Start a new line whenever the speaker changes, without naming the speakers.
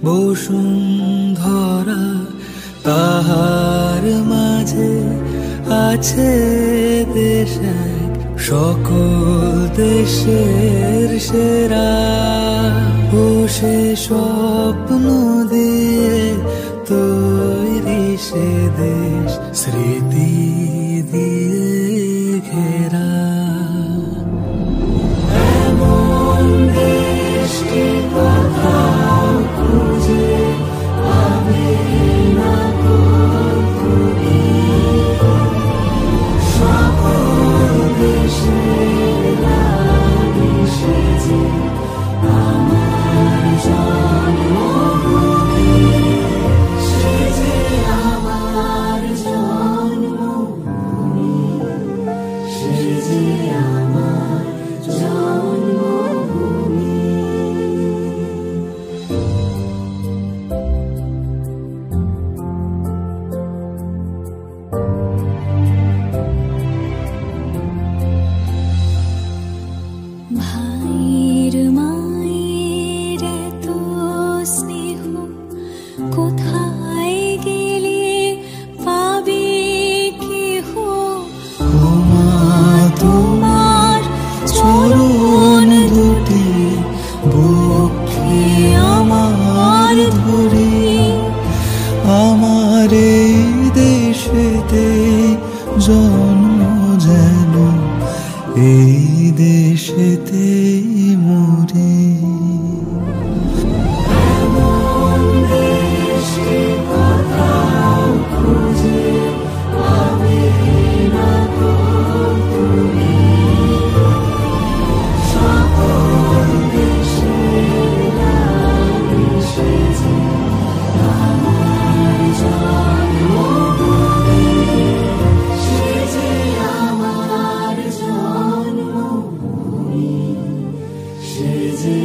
বসুন্ধরা তাহার মাঝে আছে দেশ এক, সকল দেশের সেরা। ও সে স্বপ্ন দিয়ে তৈরি সে দেশ, স্মৃতি দিয়ে ঘেরা। এমন দেশটি কোথাও খুঁজে পাবে না গো তুমি, সকল দেশের রানী সেজে আমার জন্মভূমি, সেজে আমার জন্মভূমি, সেজে আমার জন্মভূমি।
ভাইয়ের মায়ের এত স্নেহ কোথায় গেলে পাবে কেহ?
ও মা তোমার চরণ দুটি বক্ষে আমার ধরে, আমার এই দেশেতে জন্ম যেন এই দেশেতে মরে। এমন দেশটি কোথাও খুঁজে পাবে না গো তুমি, সকল দেশের রানী সেজে আমার জন্মভূমি, সেজে আমার জন্মভূমি, সেজে